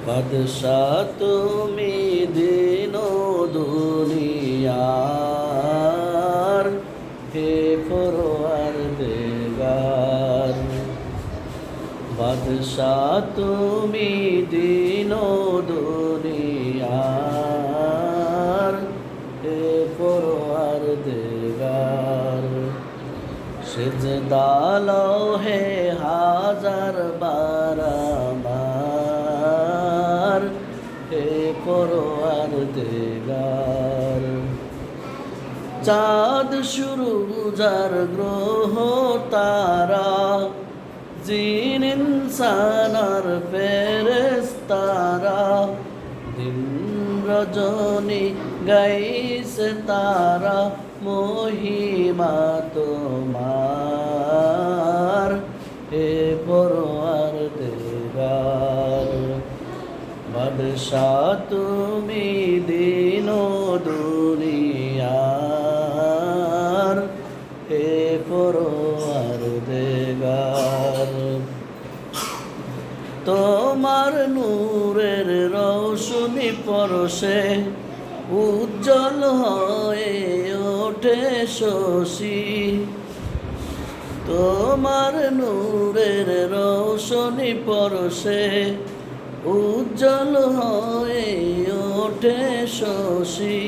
বাদশাহ তুমি দিন ও দুনিয়ার, হে পরওয়ারদিগার। বাদশাহ তুমি দিন ও দুনিয়ার, হে পরওয়ারদিগার। সিজদা লও হে হাজার বার আমার, হে পরওয়ারদিগার। চাঁদ সূরজ আর গ্রহ তারা, জিন ইনসান আর ফেরেশতারা, দিন রজনী গাইছে তারা মহিমা তোমার, হে পরওয়ারদিগার। বাদশাহ তুমি দিন ও দুনিয়ার, হে পরওয়ারদিগার। তোমার নূরের রৌশনি পরশে উজ্জ্বল হয়ে ওঠে শশী। তোমার নূরের রৌশনি পরশে উজ্জ্বল হয়ে ওঠে শশী।